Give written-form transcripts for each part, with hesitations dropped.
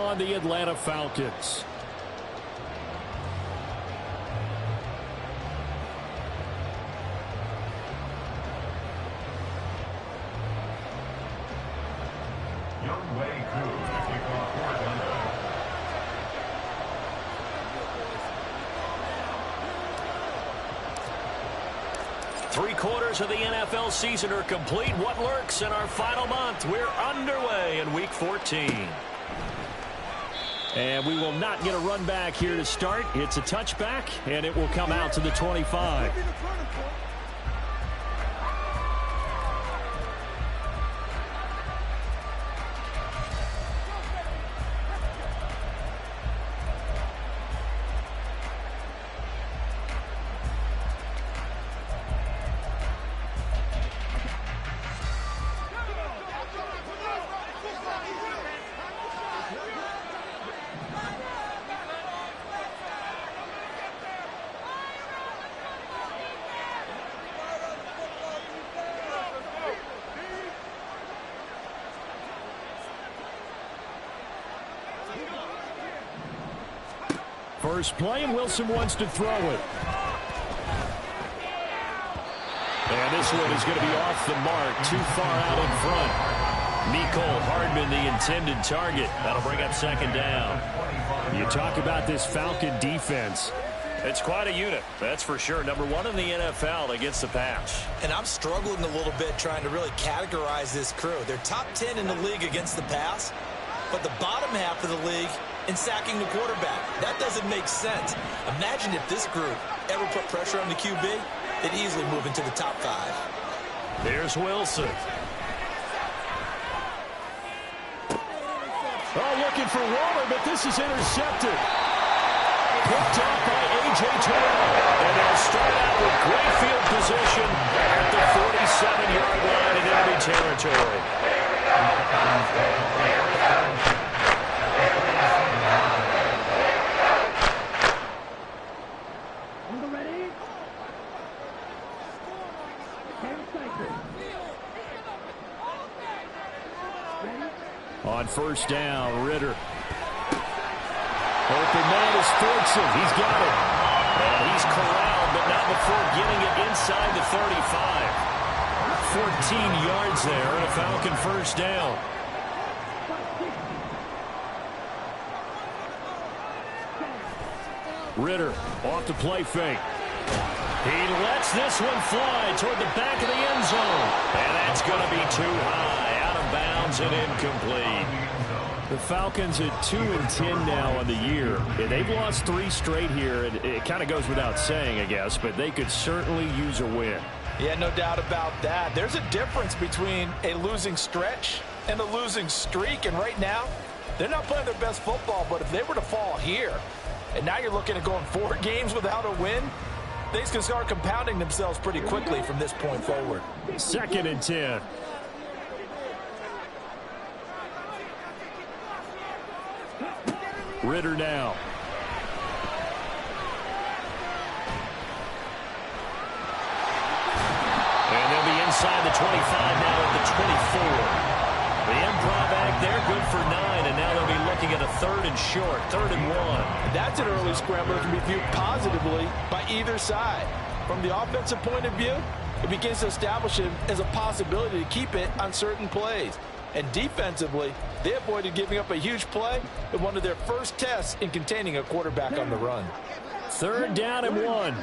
on the Atlanta Falcons. Three-quarters of the NFL season are complete. What lurks in our final month? We're underway in Week 14. And we will not get a run back here to start. It's a touchback, and it will come out to the 25. First play, and Wilson wants to throw it. And this one is going to be off the mark, too far out in front. Mecole Hardman, the intended target. That'll bring up second down. You talk about this Falcon defense. It's quite a unit, that's for sure. Number one in the NFL against the pass. And I'm struggling a little bit trying to really categorize this crew. They're top 10 in the league against the pass, but the bottom half of the league in sacking the quarterback. That doesn't make sense. Imagine if this group ever put pressure on the QB, they'd easily move into the top 5. Here's Wilson. Oh, looking for Waller, but this is intercepted. Picked up by A.J. Terrell. And they'll start out with great field position at the 47-yard line in enemy territory. On first down, Ritter. Open man is Fordson. He's got it. And he's corralled, but not before getting it inside the 35. 14 yards there, and a Falcon first down. Ritter off the play fake. He lets this one fly toward the back of the end zone. And that's going to be too high. Out of bounds and incomplete. The Falcons at 2-10 now on the year. They've lost 3 straight here. It kind of goes without saying, I guess, but they could certainly use a win. Yeah, no doubt about that. There's a difference between a losing stretch and a losing streak. And right now, they're not playing their best football. But if they were to fall here, and now you're looking at going 4 games without a win, things can start compounding themselves pretty quickly from this point forward. 2nd and 10. Ritter now. And they'll be inside the 25 now at the 24. The improv act there, good for 9, and now they'll be looking at a 3rd and short, 3rd and 1. That's an early scramble that can be viewed positively by either side. From the offensive point of view, it begins to establish it as a possibility to keep it on certain plays. And defensively, they avoided giving up a huge play in one of their first tests in containing a quarterback on the run. 3rd down and 1.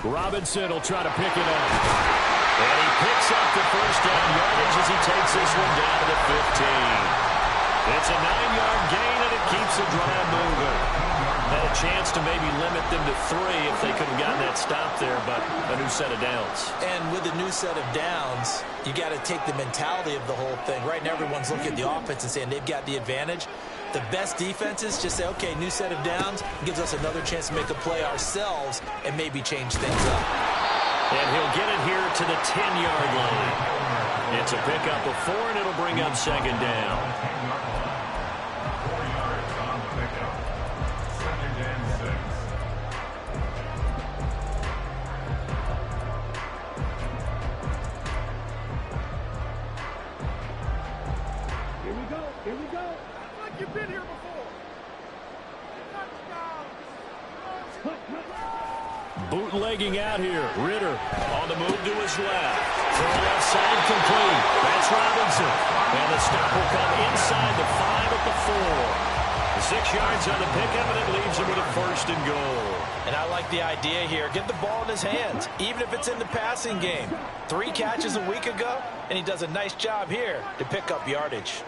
Robinson will try to pick it up. And he picks up the first down yardage as he takes this one down to the 15. It's a 9-yard gain, and it keeps the drive moving. Had a chance to maybe limit them to 3 if they could have gotten that stop there, but a new set of downs. And with a new set of downs, you got to take the mentality of the whole thing. Right now, everyone's looking at the offense and saying they've got the advantage. The best defenses just say, okay, new set of downs, gives us another chance to make a play ourselves and maybe change things up. And he'll get it here to the 10-yard line. It's a pickup of 4, and it'll bring up second down. Bootlegging out here. Ritter on the move to his left. Throw left side complete. That's Robinson. And the stop will come inside the 5 at the 4. 6 yards on the pickup, and it leaves him with a 1st and goal. And I like the idea here. Get the ball in his hands, even if it's in the passing game. 3 catches a week ago, and he does a nice job here to pick up yardage.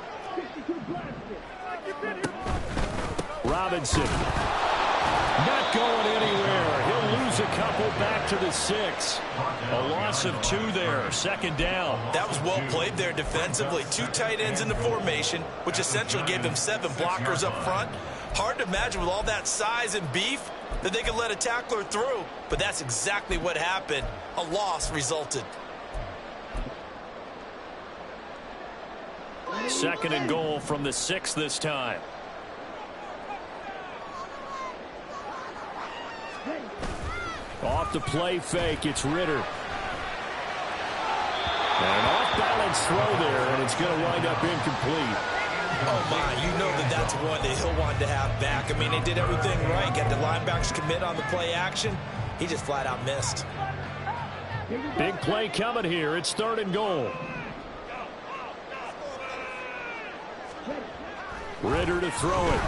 Robinson. Not going anywhere. He'll lose a couple back to the 6. A loss of 2 there. 2nd down. That was well played there defensively. 2 tight ends in the formation, which essentially gave him 7 blockers up front. Hard to imagine with all that size and beef that they could let a tackler through. But that's exactly what happened. A loss resulted. 2nd and goal from the 6 this time. Off the play fake, it's Ritter. And an off-balance throw there, and it's going to wind up incomplete. Oh, my, you know that's one that he'll want to have back. I mean, they did everything right. Got the linebackers commit on the play action. He just flat out missed. Big play coming here. It's 3rd and goal. Ritter to throw it.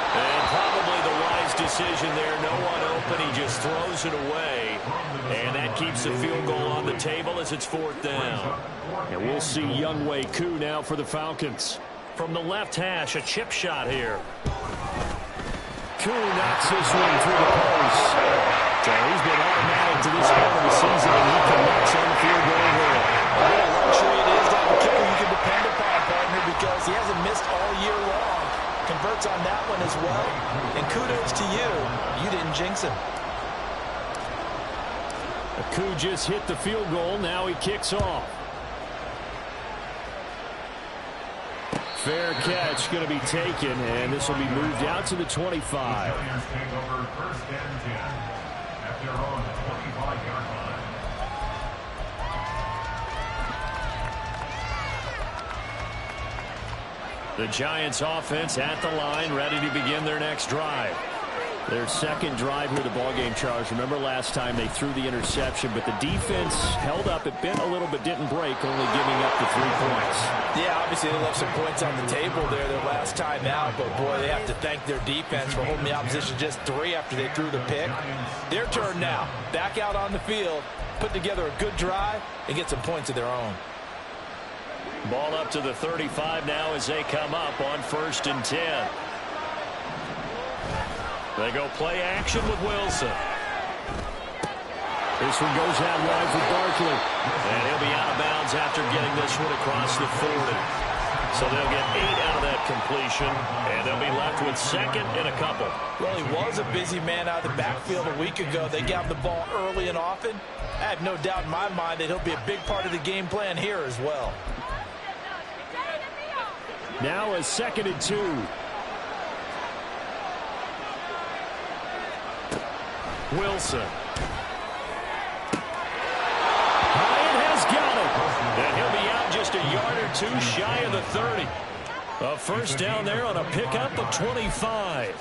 And probably the wise decision there. No one open. He just throws it away. And that keeps the field goal on the table as it's 4th down. And we'll see Younghoe Koo now for the Falcons. From the left hash, a chip shot here. Koo knocks this one through the post. So he's been automatic to this point of the season, and he connects on the field goal here. What a luxury it is to have a kicker you can depend upon, partner, because he hasn't missed all year long. Converts on that one as well. And kudos to you. You didn't jinx him. Koo just hit the field goal. Now he kicks off. Fair catch going to be taken, and this will be moved out to the 25. The Giants offense at the line, ready to begin their next drive. Their 2nd drive here, the ballgame, Charles. Remember last time they threw the interception, but the defense held up. It bent a little but didn't break, only giving up the 3 points. Yeah, obviously they left some points on the table there their last time out, but boy, they have to thank their defense for holding the opposition just 3 after they threw the pick. Their turn now. Back out on the field, put together a good drive, and get some points of their own. Ball up to the 35 now as they come up on 1st and 10. They go play action with Wilson. This one goes out wide for Barkley. And he'll be out of bounds after getting this one across the 40. So they'll get 8 out of that completion, and they'll be left with 2nd and a couple. Well, he was a busy man out of the backfield a week ago. They got him the ball early and often. I have no doubt in my mind that he'll be a big part of the game plan here as well. Now a 2nd and 2. Wilson. Hyatt has got it. And he'll be out just a yard or 2 shy of the 30. A 1st down there on a pickup of 25.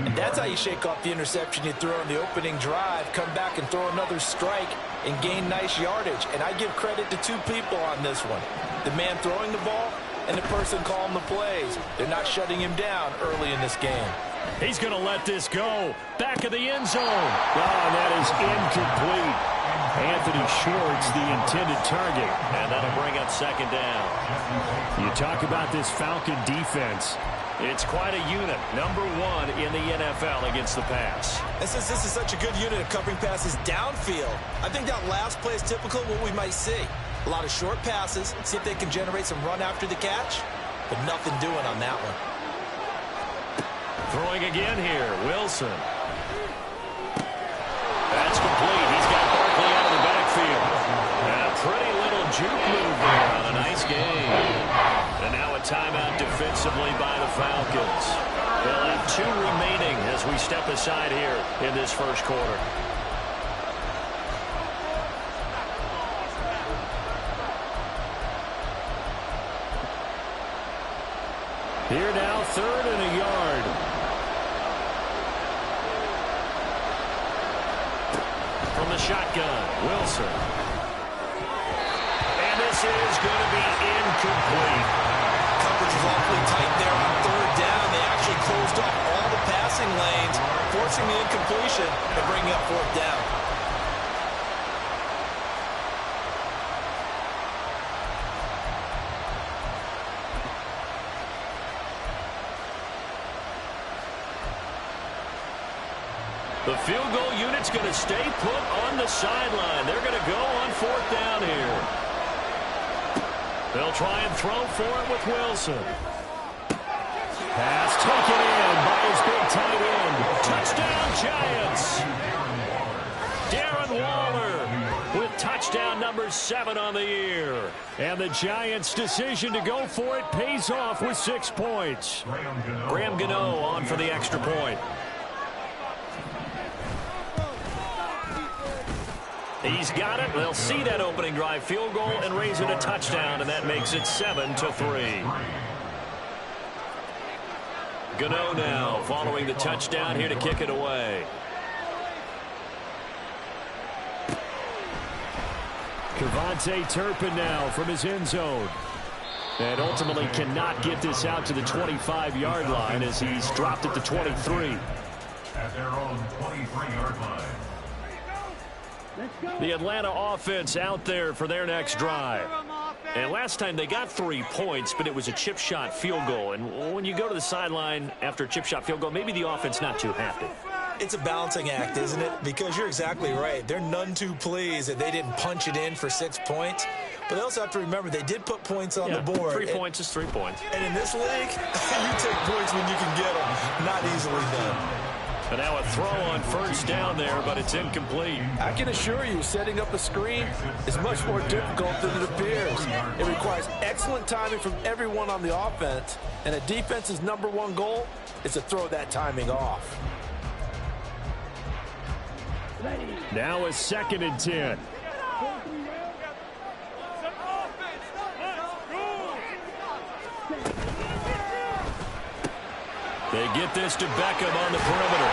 And that's how you shake off the interception you throw in the opening drive, come back and throw another strike and gain nice yardage. And I give credit to 2 people on this one. The man throwing the ball and the person calling the plays. They're not shutting him down early in this game. He's going to let this go. Back of the end zone. Oh, and that is incomplete. Anthony Schwartz, the intended target. And that'll bring up 2nd down. You talk about this Falcon defense. It's quite a unit. Number 1 in the NFL against the pass. And since this is such a good unit of covering passes downfield, I think that last play is typical of what we might see. A lot of short passes, see if they can generate some run after the catch, but nothing doing on that one. Throwing again here, Wilson. That's complete. He's got Barkley out of the backfield. And a pretty little juke move there on a nice game. And now a timeout defensively by the Falcons. They'll have 2 remaining as we step aside here in this 1st quarter. Here now, 3rd and a yard. the shotgun. Wilson. And this is going to be incomplete. Coverage was awfully tight there on third down. They actually closed off all the passing lanes, forcing the incompletion and bringing up fourth down. The field goal unit's going to stay put on the sideline. They're going to go on fourth down here. They'll try and throw for it with Wilson. Pass taken in by his big tight end. Touchdown, Giants. Darren Waller with touchdown number 7 on the year. And the Giants' decision to go for it pays off with 6 points. Graham Gano on for the extra point. He's got it. They'll see that opening drive field goal and raise it a touchdown, and that makes it 7-3. Gano now following the touchdown here to kick it away. Kevontae Turpin now from his end zone. And ultimately cannot get this out to the 25-yard line as he's dropped at the 23. At their own 23-yard line. The Atlanta offense out there for their next drive. And last time they got 3 points, but it was a chip shot field goal. And when you go to the sideline after a chip shot field goal, maybe the offense not too happy. It's a balancing act, isn't it? Because you're exactly right. They're none too pleased that they didn't punch it in for 6 points. But they also have to remember they did put points on the board. 3 points is 3 points. And in this league, you take points when you can get them. Not easily done. And now a throw on first down there, but it's incomplete. I can assure you, setting up a screen is much more difficult than it appears. It requires excellent timing from everyone on the offense, and a defense's #1 goal is to throw that timing off. Now a 2nd and 10. They get this to Beckham on the perimeter.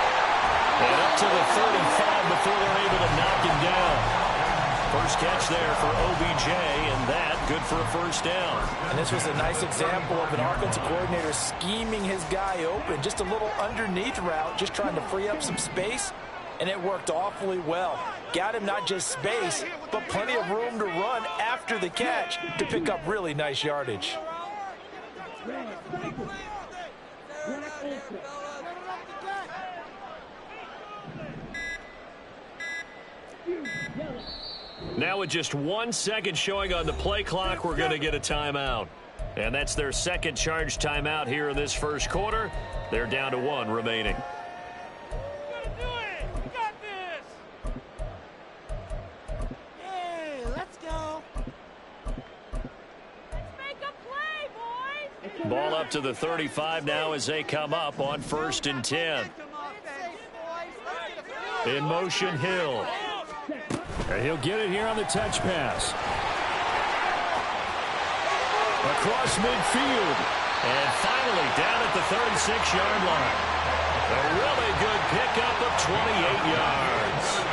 And up to the 35 before they're able to knock him down. First catch there for OBJ, and that good for a first down. And this was a nice example of an offensive coordinator scheming his guy open. Just a little underneath route, just trying to free up some space, and it worked awfully well. Got him not just space, but plenty of room to run after the catch to pick up really nice yardage. Now with just 1 second showing on the play clock, we're going to get a timeout. And that's their second charge timeout here in this first quarter. They're down to 1 remaining. Ball up to the 35 now as they come up on 1st and 10. In motion, Hill. And he'll get it here on the touch pass. Across midfield. And finally down at the 36-yard line. A really good pickup of 28 yards.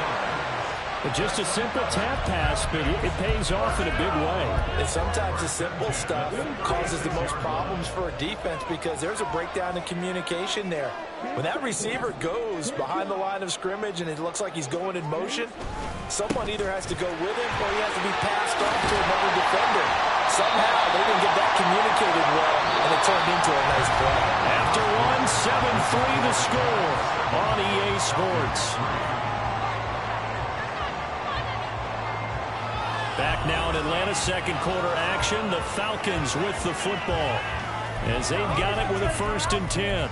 Just a simple tap pass, but it pays off in a big way. And sometimes the simple stuff causes the most problems for a defense because there's a breakdown in communication there. When that receiver goes behind the line of scrimmage and it looks like he's going in motion, someone either has to go with him or he has to be passed off to another defender. Somehow they didn't get that communicated well, and it turned into a nice play. After 1, 7-3 the score on EA Sports. Back now in Atlanta, second quarter action. The Falcons with the football as they've got it with a 1st and 10.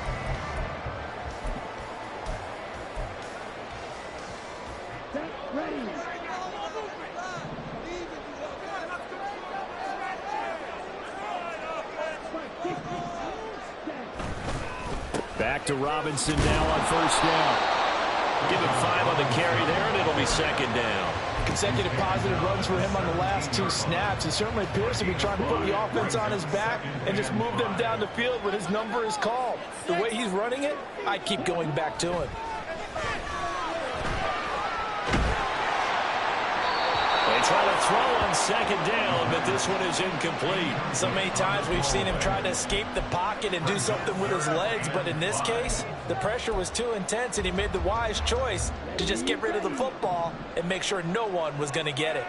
Back to Robinson now on 1st down. Give him 5 on the carry there, and it'll be 2nd down. Consecutive positive runs for him on the last 2 snaps. He certainly appears to be trying to put the offense on his back and just move them down the field when his number is called. The way he's running it, I keep going back to him. try to throw on second down, but this one is incomplete. So many times we've seen him try to escape the pocket and do something with his legs, but in this case, the pressure was too intense, and he made the wise choice to just get rid of the football and make sure no one was going to get it.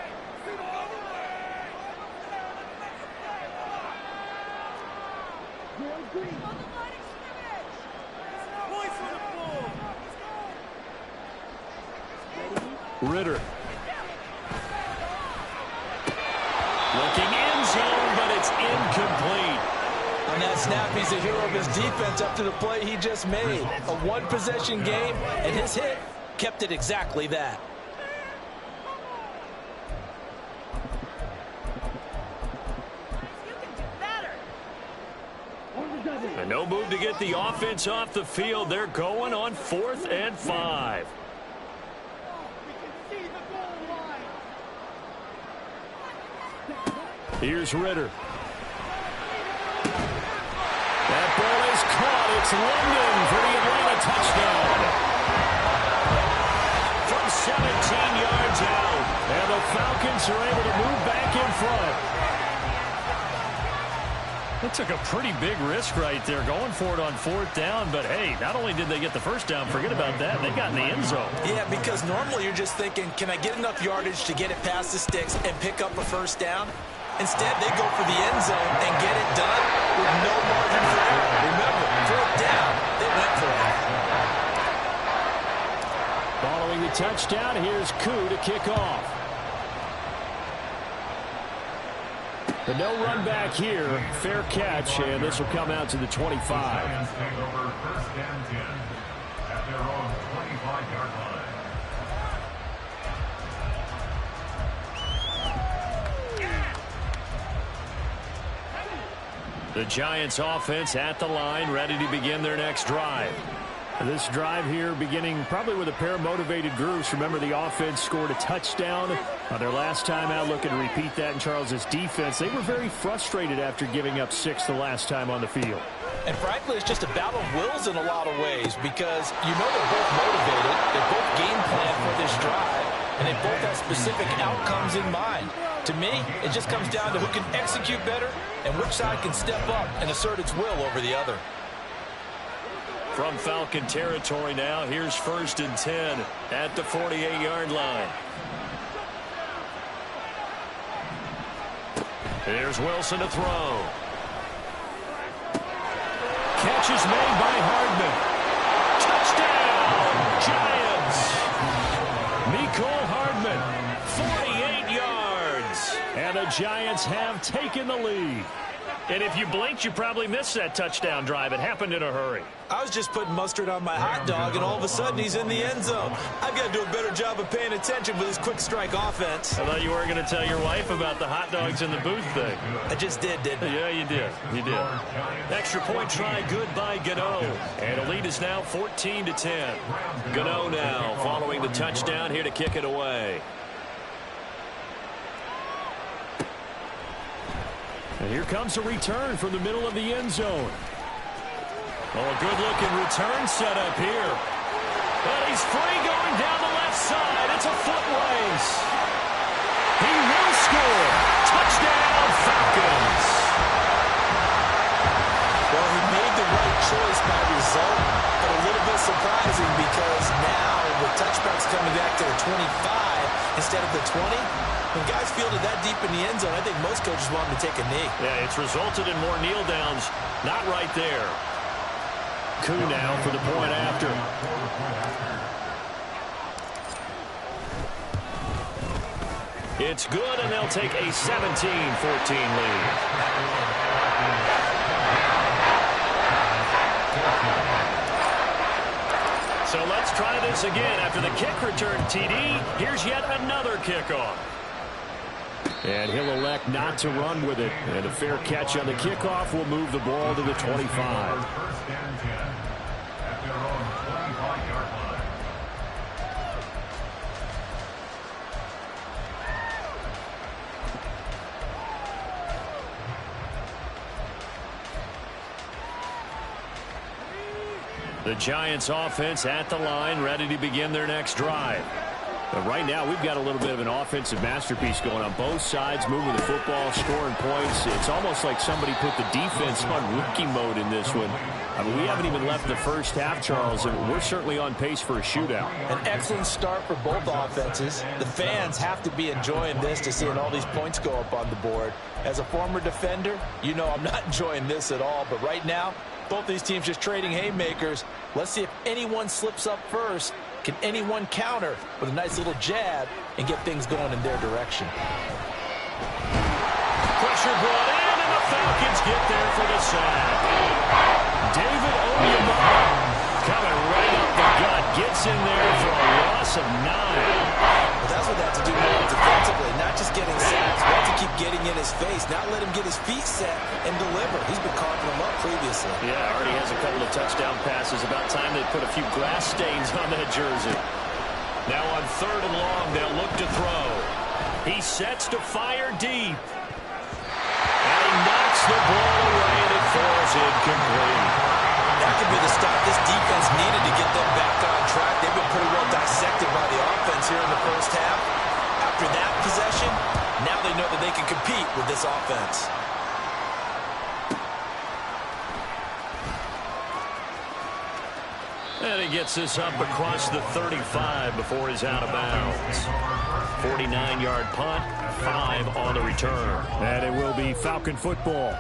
Ritter. Looking end zone, but it's incomplete. On that snap, he's the hero of his defense up to the play he just made. A one-possession game, and his hit kept it exactly that. And no move to get the offense off the field. They're going on 4th and 5. Here's Ritter. That ball is caught. It's London for the Atlanta touchdown. From 17 yards out. And the Falcons are able to move back in front. They took a pretty big risk right there going for it on 4th down. But, hey, not only did they get the first down, forget about that, they got in the end zone. Yeah, because normally you're just thinking, can I get enough yardage to get it past the sticks and pick up a first down? Instead, they go for the end zone and get it done with no margin for error. Remember, 4th down, they went for it. Following the touchdown, here's Koo to kick off. The no run back here, fair catch, and this will come out to the 25. Lions take over 1st and 10 at their own 25-yard line. The Giants offense at the line, ready to begin their next drive. This drive here beginning probably with a pair of motivated groups. Remember, the offense scored a touchdown on their last time out. Looking to repeat that in Charles's defense. They were very frustrated after giving up 6 the last time on the field. And frankly, it's just a battle of wills in a lot of ways because you know they're both motivated. They're both game planned for this drive, and they both have specific outcomes in mind. To me, it just comes down to who can execute better and which side can step up and assert its will over the other. From Falcon territory now, here's 1st and 10 at the 48-yard line. Here's Wilson to throw. Catch is made by Hardman. Touchdown, Giants! Mecole Hardman, 48 yards. And the Giants have taken the lead. And if you blinked, you probably missed that touchdown drive. It happened in a hurry. I was just putting mustard on my hot dog, and all of a sudden he's in the end zone. I've got to do a better job of paying attention with this quick strike offense. I thought you weren't going to tell your wife about the hot dogs in the booth thing. I just didn't I? Yeah, you did. You did. Extra point try good by Gano. And the lead is now 14-10. Gano now following the touchdown here to kick it away. And here comes a return from the middle of the end zone. Oh, a good-looking return set up here. But he's free going down the left side. It's a foot race. He will score. Touchdown, Falcons. Well, he made the right choice by result, but a little bit surprising because now the touchback's coming back to the 25 instead of the 20. When guys fielded that deep in the end zone, I think most coaches want him to take a knee. Yeah, it's resulted in more kneel downs. Not right there. Koo now for the point after. It's good, and they'll take a 17-14 lead. So let's try this again. After the kick return TD, here's yet another kickoff. And he'll elect not to run with it. And a fair catch on the kickoff will move the ball to the 25. 1st and 10 at their own 25-yard line. The Giants offense at the line, ready to begin their next drive. But right now, we've got a little bit of an offensive masterpiece going on both sides, moving the football, scoring points. It's almost like somebody put the defense on rookie mode in this one. I mean, we haven't even left the first half, Charles, and we're certainly on pace for a shootout. An excellent start for both offenses. The fans have to be enjoying this to seeing all these points go up on the board. As a former defender, you know I'm not enjoying this at all. But right now, both these teams just trading haymakers. Let's see if anyone slips up first. Can anyone counter with a nice little jab and get things going in their direction? Pressure brought in, and the Falcons get there for the sack. David Onyemata coming right up the gut, gets in there for a loss of 9. Well, that's what they have to do more defensively, not just getting sacks. They have to keep getting in his face, not let him get his feet set and deliver. He's been carving them up previously. Yeah, already has a couple of touchdown passes. About time they put a few grass stains on that jersey. Now on 3rd and long, they'll look to throw. He sets to fire deep. And he knocks the ball away, and it falls incomplete. That could be the stop this defense needed to get them back on track. They've been pretty well dissected by the offense here in the first half. After that possession, now they know that they can compete with this offense. And he gets this up across the 35 before he's out of bounds. 49-yard punt, 5 on the return. And it will be Falcon football.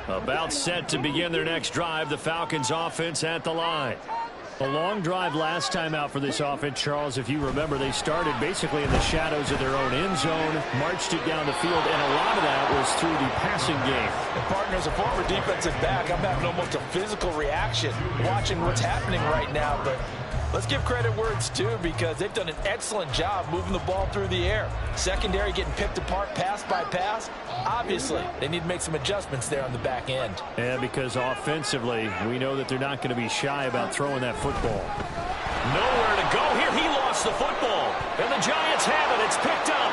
About set to begin their next drive, the Falcons offense at the line. A long drive last time out for this offense, Charles. If you remember, they started basically in the shadows of their own end zone, marched it down the field, and a lot of that was through the passing game. And partner, as a former defensive back, I'm having almost a physical reaction watching what's happening right now. But let's give credit where it's due, because they've done an excellent job moving the ball through the air. Secondary getting picked apart pass by pass. Obviously, they need to make some adjustments there on the back end. Yeah, because offensively, we know that they're not going to be shy about throwing that football. Nowhere to go here. He lost the football. And the Giants have it. It's picked up.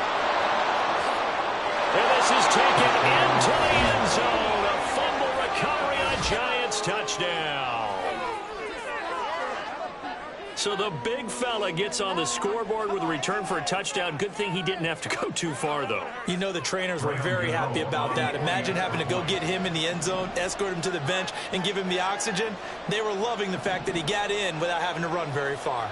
And this is taken into the end zone. A fumble recovery on Giants touchdown. So the big fella gets on the scoreboard with a return for a touchdown. Good thing he didn't have to go too far, though. You know the trainers were very happy about that. Imagine having to go get him in the end zone, escort him to the bench, and give him the oxygen. They were loving the fact that he got in without having to run very far.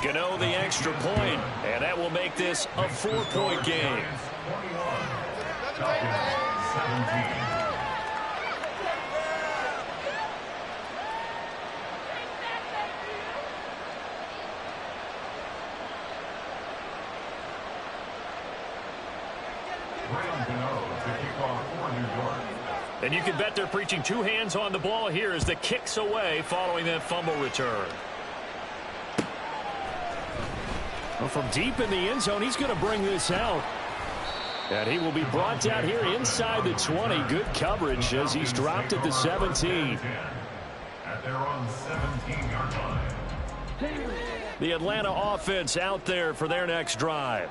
Gano the extra point, and that will make this a 4-point game. 17. And you can bet they're preaching 2 hands on the ball here as the kick's away following that fumble return. Well, from deep in the end zone, he's going to bring this out. And he will be brought down here inside the 20. Good coverage as he's dropped at the 17. At their own 17-yard line. The Atlanta offense out there for their next drive.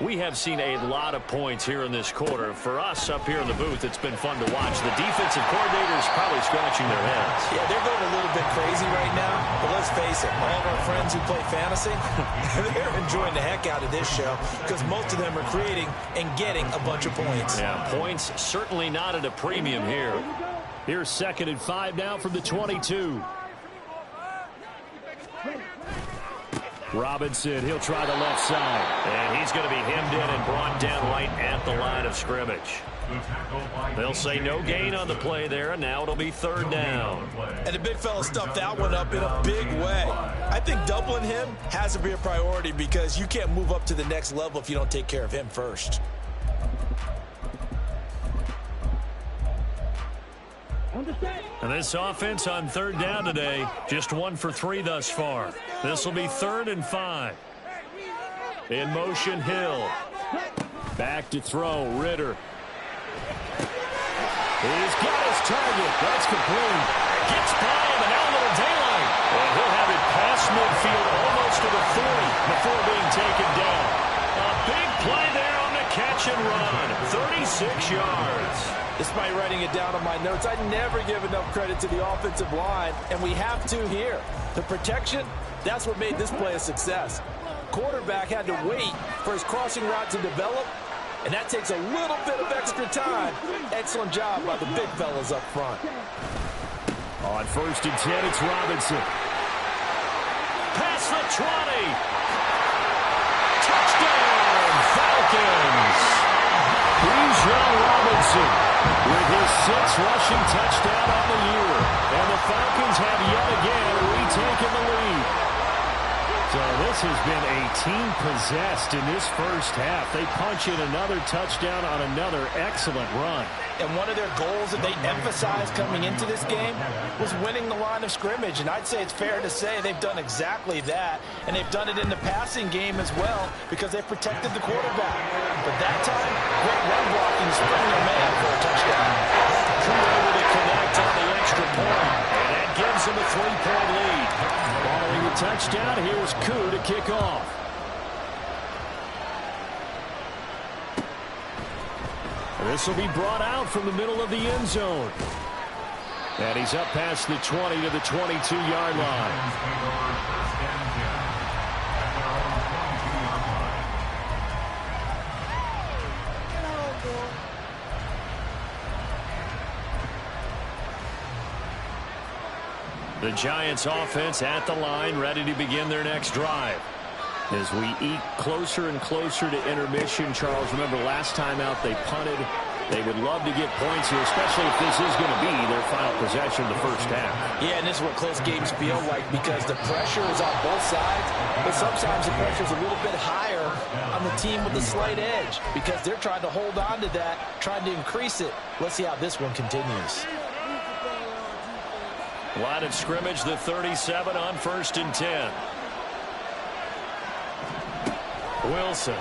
We have seen a lot of points here in this quarter. For us up here in the booth, it's been fun to watch. The defensive coordinators probably scratching their heads. Yeah, they're going a little bit crazy right now. But let's face it, all of our friends who play fantasy, they're enjoying the heck out of this show because most of them are creating and getting a bunch of points. Yeah, points certainly not at a premium here. Here's 2nd and 5 now from the 22. Robinson, he'll try the left side. And he's going to be hemmed in and brought down right at the line of scrimmage. They'll say no gain on the play there, and now it'll be 3rd down. And the big fella stuffed that one up in a big way. I think doubling him has to be a priority because you can't move up to the next level if you don't take care of him first. And this offense on 3rd down today, just 1 for 3 thus far. This will be 3rd and 5. In motion, Hill. Back to throw, Ritter. He's got his target. That's complete. Gets by him, and now a little daylight. And he'll have it past midfield, almost to the 40 before being taken down. A big play there on the catch and run. 36 yards. Despite writing it down on my notes, I never give enough credit to the offensive line, and we have to here. The protection, that's what made this play a success. Quarterback had to wait for his crossing route to develop, and that takes a little bit of extra time. Excellent job by the big fellas up front. On 1st and 10, it's Robinson. Past the 20. Touchdown, Falcons. Bijan Robinson with his 6th rushing touchdown on the year. And the Falcons have yet again retaken the lead. So this has been a team possessed in this first half. They punch in another touchdown on another excellent run. And one of their goals that they emphasized coming into this game was winning the line of scrimmage. And I'd say it's fair to say they've done exactly that. And they've done it in the passing game as well because they've protected the quarterback. But that time, great run blocking, spring their man for a touchdown. Crew able to connect on the extra point. And that gives them a 3-point lead. Following the touchdown, here's Koo to kick off. This will be brought out from the middle of the end zone. And he's up past the 20 to the 22-yard line. The Giants offense at the line, ready to begin their next drive. As we eke closer and closer to intermission, Charles, remember last time out they punted. They would love to get points here, especially if this is going to be their final possession of the first half. Yeah, and this is what close games feel like because the pressure is on both sides, but sometimes the pressure is a little bit higher on the team with the slight edge because they're trying to hold on to that, trying to increase it. Let's see how this one continues. Line of scrimmage, the 37 on 1st and 10. Wilson.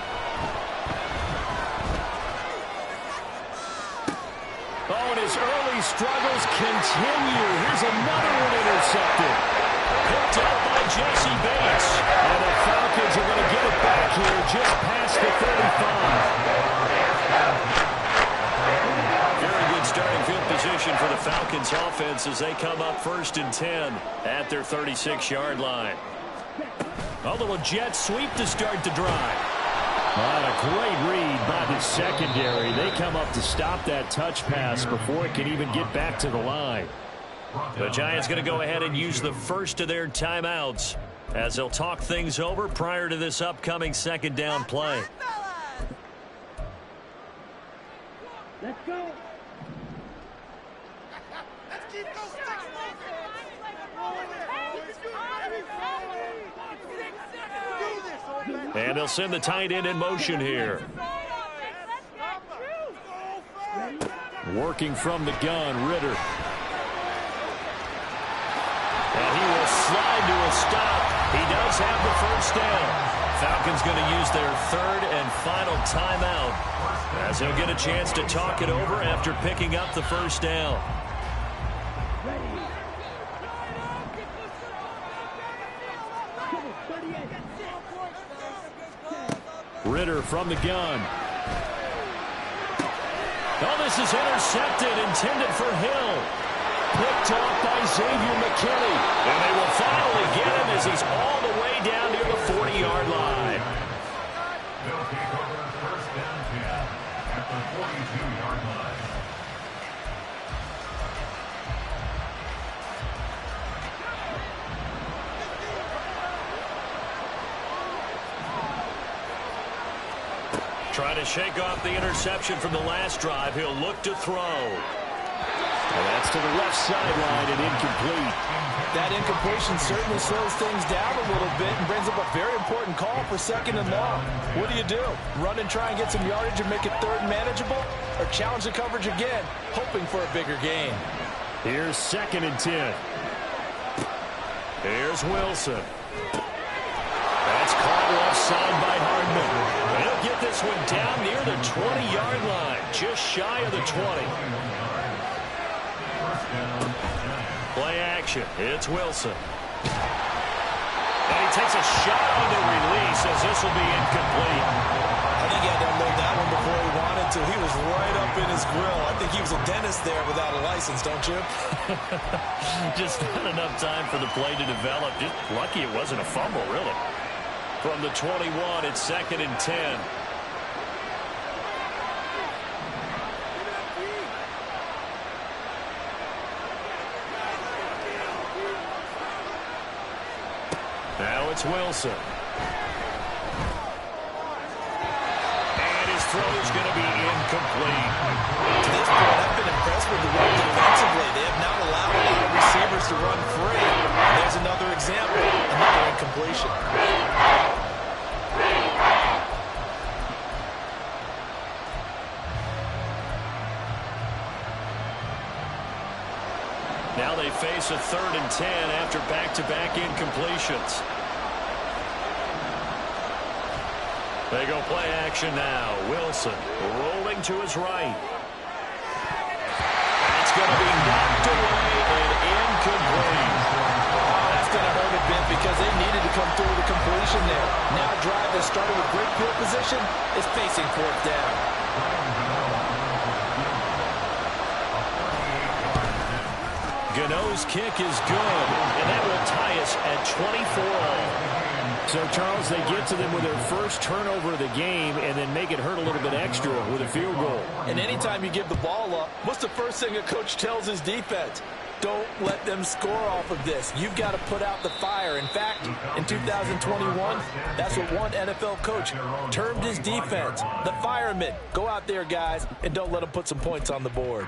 Oh, and his early struggles continue. Here's another one intercepted. Picked up by Jesse Bates. And the Falcons are going to get it back here just past the 35. Very good starting field position for the Falcons offense as they come up 1st and 10 at their 36-yard line. A little jet sweep to start the drive. What a great read by the secondary. They come up to stop that touch pass before it can even get back to the line. The Giants going to go ahead and use the first of their timeouts as they'll talk things over prior to this upcoming 2nd down play. Let's go. And they'll send the tight end in motion here. Working from the gun, Ritter. And he will slide to a stop. He does have the first down. Falcons going to use their 3rd and final timeout as they'll get a chance to talk it over after picking up the first down. Ritter from the gun. Oh, this is intercepted, intended for Hill. Picked off by Xavier McKinney. And they will finally get him as he's all the way down near the 40-yard line. They'll take over 1st and 10 at the 42-yard line. Trying to shake off the interception from the last drive. He'll look to throw. And that's to the left sideline and incomplete. That incompletion certainly slows things down a little bit and brings up a very important call for 2nd and long. What do? Run and try and get some yardage and make it 3rd and manageable? Or challenge the coverage again, hoping for a bigger gain? Here's 2nd and 10. Here's Wilson. That's caught offside by Hardman. He'll get this one down near the 20-yard line, just shy of the 20. Play action. It's Wilson. And he takes a shot on the release as this will be incomplete. I think he had to unload that one before he wanted until he was right up in his grill. I think he was a dentist there without a license, don't you? Just not enough time for the play to develop. Just lucky it wasn't a fumble, really. From the 21, it's 2nd and 10. Now it's Wilson. And his throw is going to be incomplete. To this point, I've been impressed with the run defensively. They have not allowed a lot of receivers to run free. And there's another example, another incompletion. Now they face a 3rd and 10 after back-to-back incompletions. They go play action now. Wilson rolling to his right. That's going to be knocked away and incomplete. Oh, that's going to hurt a bit because they needed to come through with a completion there. Now a drive that started with great field position is facing 4th down. Gano's kick is good, and that will tie us at 24-all. So, Charles, they get to them with their first turnover of the game and then make it hurt a little bit extra with a field goal. And anytime you give the ball up, what's the first thing a coach tells his defense? Don't let them score off of this. You've got to put out the fire. In fact, in 2021, that's what one NFL coach termed his defense, the firemen. Go out there, guys, and don't let them put some points on the board.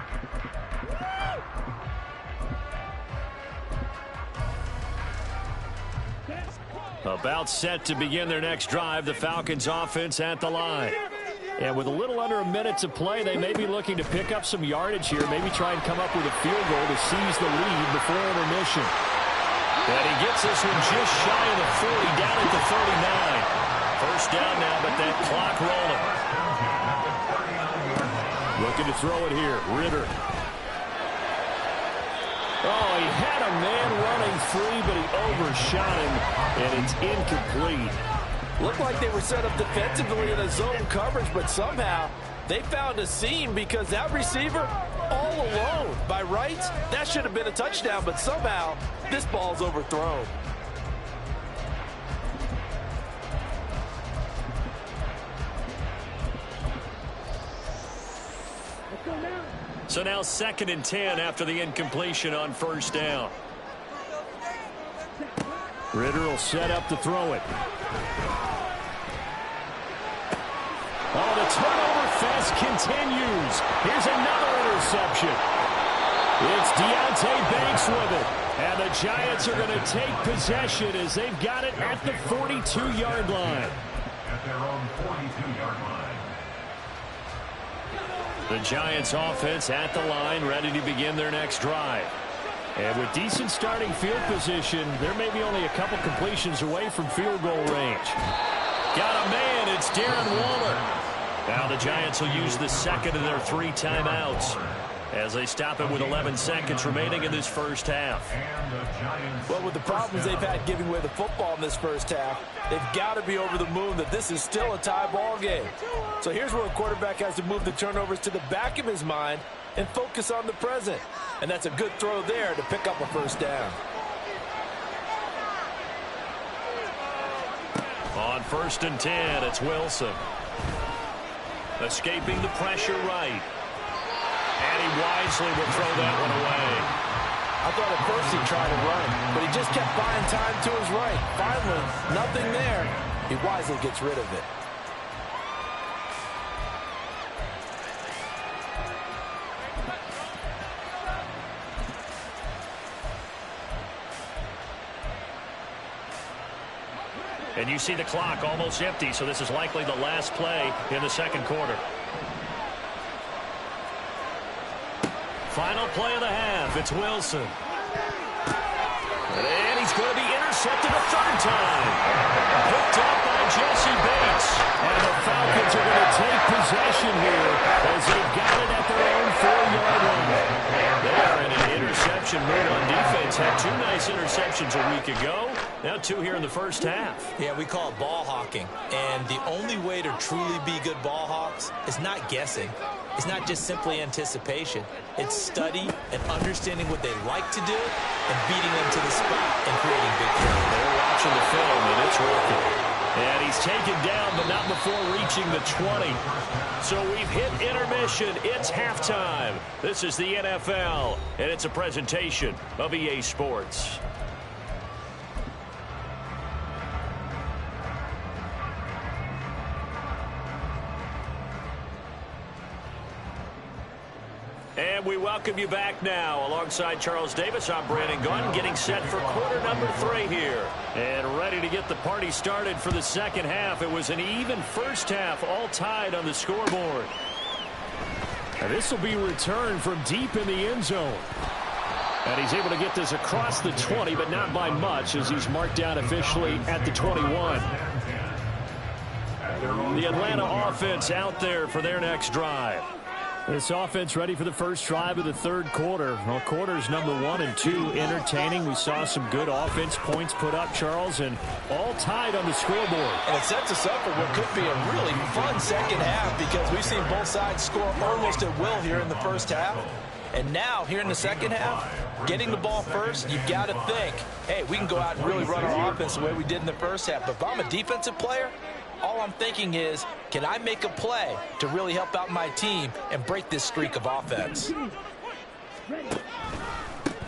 About set to begin their next drive, the Falcons offense at the line. And with a little under a minute to play, they may be looking to pick up some yardage here, maybe try and come up with a field goal to seize the lead before intermission. And he gets this one just shy of the 40, down at the 39. First down now, but that clock rolling. Looking to throw it here, Ritter. Oh, he had a man running free, but he overshot him, and it's incomplete. Looked like they were set up defensively in a zone coverage, but somehow they found a seam because that receiver all alone. By rights, that should have been a touchdown, but somehow this ball's overthrown. So now 2nd and 10 after the incompletion on first down. Ritter will set up to throw it. Oh, the turnover fest continues. Here's another interception. It's Deontay Banks with it. And the Giants are going to take possession as they've got it at the 42-yard line. At their own 42-yard line. The Giants offense at the line, ready to begin their next drive. And with decent starting field position, there may be only a couple completions away from field goal range. Got a man, it's Darren Waller. Now the Giants will use the second of their 3 timeouts as they stop it with 11 seconds remaining in this first half. Well, with the problems they've had giving away the football in this first half, they've got to be over the moon that this is still a tie ball game. So here's where a quarterback has to move the turnovers to the back of his mind and focus on the present. And that's a good throw there to pick up a first down. On 1st and 10, it's Wilson. Escaping the pressure right. And he wisely will throw that one away. I thought at first he'd try to run, but he just kept buying time to his right. Finally, nothing there. He wisely gets rid of it. And you see the clock almost empty, so this is likely the last play in the second quarter. Final play of the half, it's Wilson. And he's going to be intercepted a 3rd time. Picked up by Jesse Bates. And the Falcons are going to take possession here as they've got it at their own 4-yard line. They are in an interception mood on defense. Had 2 nice interceptions a week ago. Now 2 here in the first half. Yeah, we call it ball hawking. And the only way to truly be good ball hawks is not guessing. It's not just simply anticipation. It's study and understanding what they like to do and beating them to the spot and creating big plays. They're watching the film, and it's working. And he's taken down, but not before reaching the 20. So we've hit intermission. It's halftime. This is the NFL, and it's a presentation of EA Sports. And we welcome you back now. Alongside Charles Davis, I'm Brandon Gunn, getting set for quarter number 3 here. And ready to get the party started for the second half. It was an even first half, all tied on the scoreboard. And this will be returned from deep in the end zone. And he's able to get this across the 20, but not by much, as he's marked down officially at the 21. The Atlanta offense out there for their next drive. This offense ready for the first drive of the third quarter. Well, quarters number 1 and 2 entertaining. We saw some good offense points put up, Charles, and all tied on the scoreboard. And it sets us up for what could be a really fun second half, because we've seen both sides score almost at will here in the first half. And now, here in the second half, getting the ball first, you've got to think, hey, we can go out and really run our offense the way we did in the first half. But if I'm a defensive player, all I'm thinking is, can I make a play to really help out my team and break this streak of offense?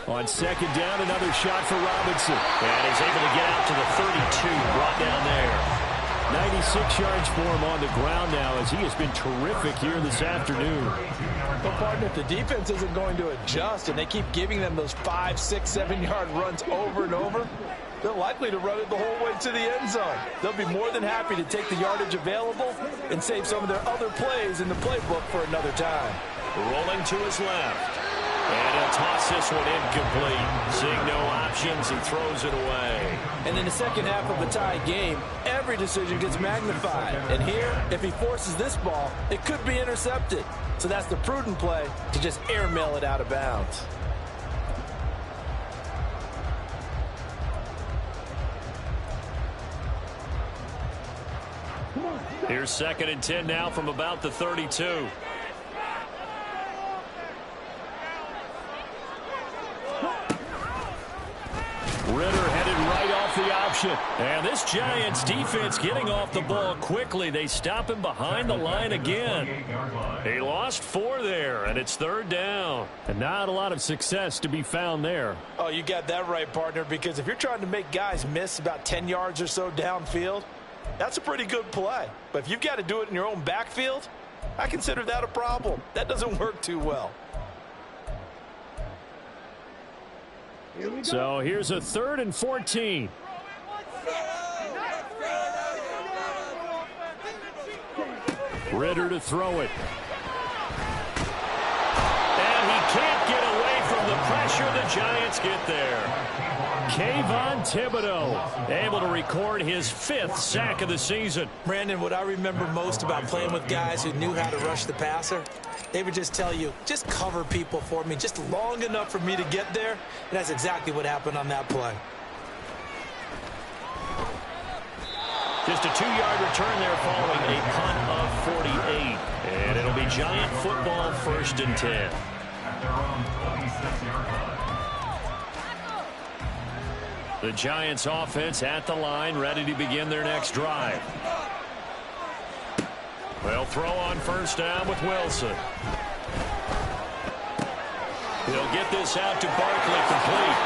On second down, another shot for Robinson. And he's able to get out to the 32, brought down there. 96 yards for him on the ground now, as he has been terrific here this afternoon. But, partner, if the defense isn't going to adjust and they keep giving them those 5, 6, 7-yard runs over and over, they're likely to run it the whole way to the end zone. They'll be more than happy to take the yardage available and save some of their other plays in the playbook for another time. Rolling to his left. And he'll toss this one incomplete. Seeing no options, he throws it away. And in the second half of a tie game, every decision gets magnified. And here, if he forces this ball, it could be intercepted. So that's the prudent play, to just airmail it out of bounds. Here's 2nd and 10 now from about the 32. Ritter headed right off the option. And this Giants defense getting off the ball quickly. They stop him behind the line again. He lost 4 there, and it's 3rd down. And not a lot of success to be found there. Oh, you got that right, partner, because if you're trying to make guys miss about 10 yards or so downfield, that's a pretty good play. But if you've got to do it in your own backfield, I consider that a problem. That doesn't work too well. So here's a 3rd and 14. Ritter to throw it. And he can't get away from the pressure. The Giants get there. Kayvon Thibodeau able to record his 5th sack of the season. Brandon, what I remember most about playing with guys who knew how to rush the passer, they would just tell you, just cover people for me just long enough for me to get there. And that's exactly what happened on that play. Just a 2-yard return there following a punt of 48. And it'll be Giant football, 1st and 10. The Giants offense at the line, ready to begin their next drive. They'll throw on 1st down with Wilson. He'll get this out to Barkley, complete.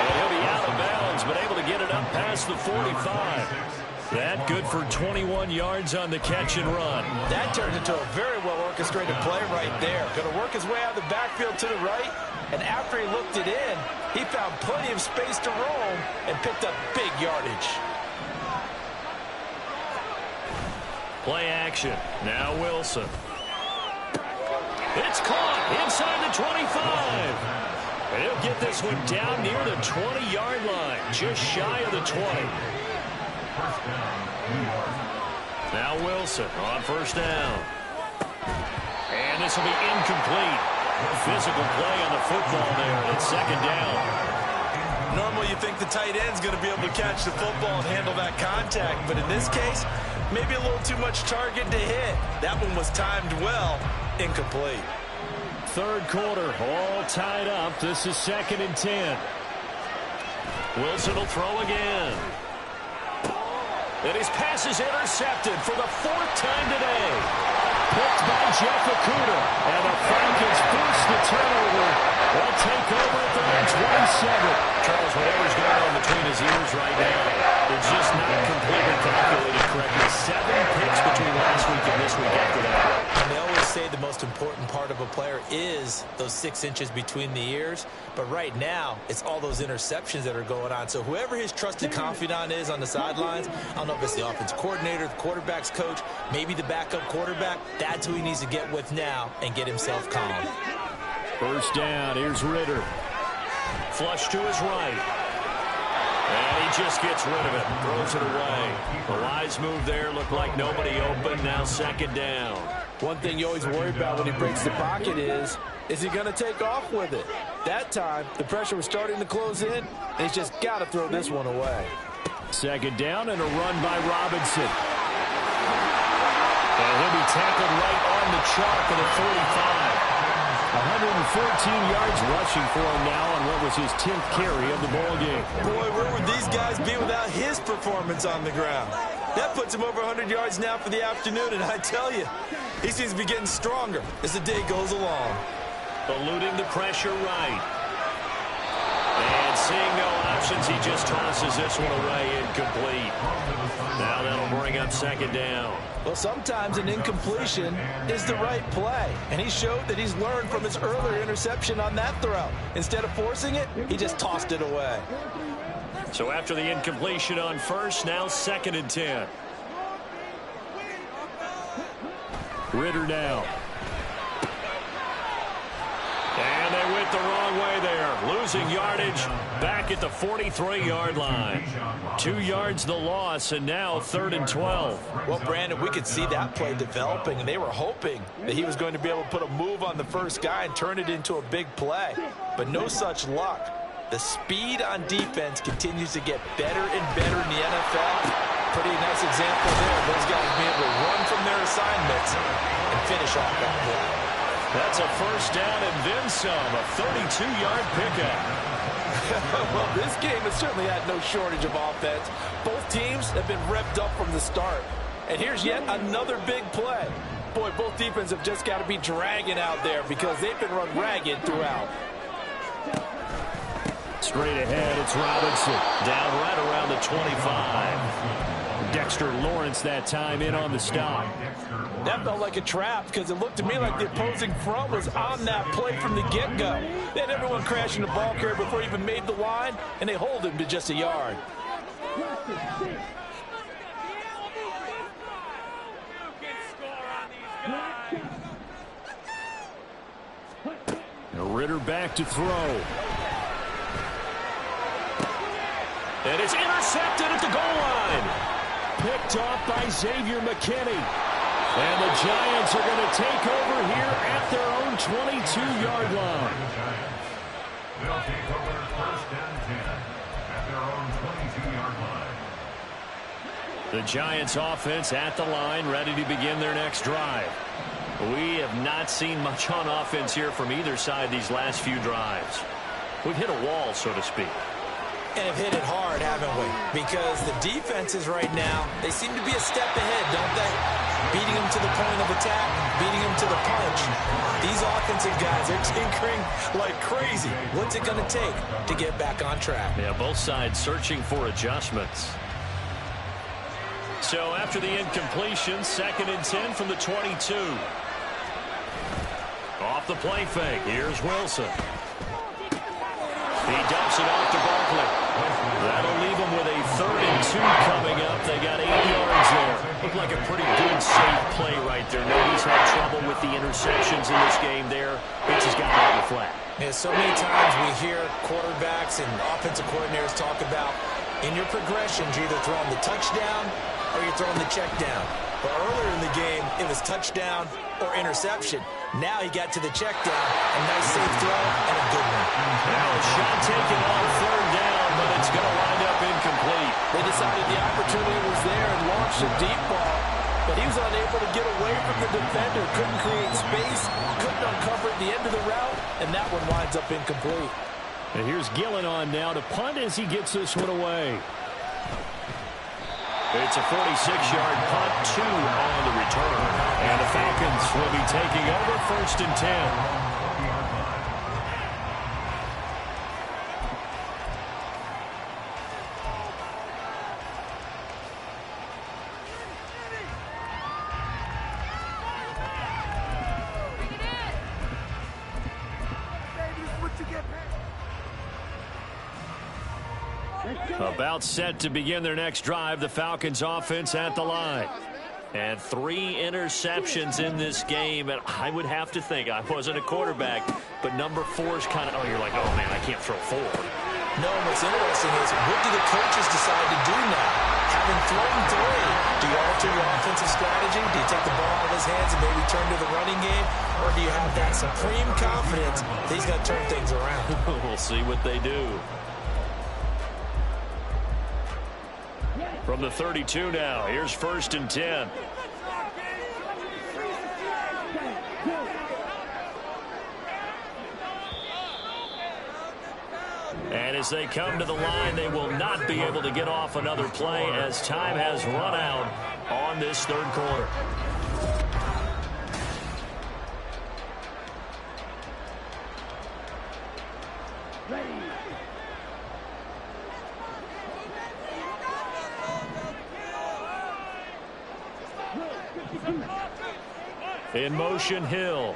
And he'll be out of bounds, but able to get it up past the 45. That good for 21 yards on the catch and run. That turned into a very well-orchestrated play right there. Going to work his way out of the backfield to the right, and after he looked it in, he found plenty of space to roam and picked up big yardage. Play action. Now Wilson. It's caught inside the 25. And he'll get this one down near the 20-yard line, just shy of the 20. Now Wilson on 1st down. And this will be incomplete. Physical play on the football there. It's 2nd down. Normally you think the tight end's going to be able to catch the football and handle that contact, but in this case, maybe a little too much target to hit. That one was timed well, incomplete. Third quarter, all tied up. This is 2nd and 10. Wilson will throw again. And his pass is intercepted for the 4th time today. Picked by Jeff Okudah. And the Falcons force the turnover. They'll take over at their own 27. Charles, whatever's going on between his ears right now, it's just not completely calculated correctly. 7 picks between last week and this week after that. And they always say the most important part of a player is those 6 inches between the ears. But right now, it's all those interceptions that are going on. So whoever his trusted confidant is on the sidelines, I don't know if it's the offense coordinator, the quarterback's coach, maybe the backup quarterback, that's who he needs to get with now and get himself calm. First down, here's Ritter. Flush to his right. And he just gets rid of it. Throws it away. A wise move there. Looked like nobody open. Now 2nd down. One thing you always worry about when he breaks the pocket is he going to take off with it? That time, the pressure was starting to close in, and he's just got to throw this one away. 2nd down and a run by Robinson. And he'll be tackled right on the chalk at the 45. 114 yards rushing for him now on what was his 10th carry of the ball game. Boy, where would these guys be without his performance on the ground? That puts him over 100 yards now for the afternoon, and I tell you, he seems to be getting stronger as the day goes along. Eluding the pressure right. And seeing no options, he just tosses this one away, incomplete. Now that'll bring up 2nd down. Well, sometimes an incompletion is the right play, and he showed that he's learned from his earlier interception on that throw. Instead of forcing it, he just tossed it away. So after the incompletion on first, now 2nd and 10. Ritter now. And they went the wrong way there. Losing yardage back at the 43-yard line. 2 yards the loss, and now 3rd and 12. Well, Brandon, we could see that play developing, and they were hoping that he was going to be able to put a move on the first guy and turn it into a big play. But no such luck. The speed on defense continues to get better and better in the NFL. Pretty nice example there. Those guys being able to run from their assignments and finish off that play. That's a first down and then some, a 32-yard pickup. Well, this game has certainly had no shortage of offense. Both teams have been revved up from the start. And here's yet another big play. Boy, both defenses have just got to be dragging out there because they've been run ragged throughout. Straight ahead, it's Robinson. Down right around the 25. Dexter Lawrence that time in on the stop. That felt like a trap because it looked to me like the opposing front was on that play from the get-go. They had everyone crashing the ball carrier before he even made the line, and they hold him to just a yard. Ritter back to throw. And it's intercepted at the goal line. Picked off by Xavier McKinney. And the Giants are going to take over here at their own 22-yard line. They'll take over 1st and 10 at their own 22-yard line. The Giants offense at the line, ready to begin their next drive. We have not seen much on offense here from either side these last few drives. We've hit a wall, so to speak. And have hit it hard, haven't we? Because the defenses right now, they seem to be a step ahead, don't they? Beating them to the point of attack, beating them to the punch. These offensive guys are tinkering like crazy. What's it going to take to get back on track? Yeah, both sides searching for adjustments. So after the incompletion, 2nd and 10 from the 22. Off the play fake, here's Wilson. He dumps it off to Barkley. That'll leave them with a 3rd and 2 coming up. They got 8 yards there. Looked like a pretty good, safe play right there. Nobody's had trouble with the interceptions in this game there. It's just got out of the flat. Yeah, so many times we hear quarterbacks and offensive coordinators talk about in your progressions, you're either throwing the touchdown or you're throwing the check down. But earlier in the game, it was touchdown or interception. Now he got to the check down. A nice safe throw and a good one. Now a shot taken on 3rd down. decided the opportunity was there and launched a deep ball, but he was unable to get away from the defender, couldn't create space, couldn't uncover at the end of the route, and that one winds up incomplete. And here's Gillen on now to punt as he gets this one away. It's a 46-yard punt, 2 on the return. And the Falcons will be taking over 1st and 10. About set to begin their next drive, the Falcons offense at the line. And 3 interceptions in this game, and I would have to think, I wasn't a quarterback, but number 4 is kind of, oh, you're like, oh, man, I can't throw 4. No, what's interesting is, what do the coaches decide to do now? Having thrown 3, do you alter your offensive strategy? Do you take the ball out of his hands and maybe turn to the running game? Or do you have that supreme confidence that he's going to turn things around? We'll see what they do. From the 32 now, here's 1st and 10. And as they come to the line, they will not be able to get off another play as time has run out on this 3rd quarter. In motion, Hill.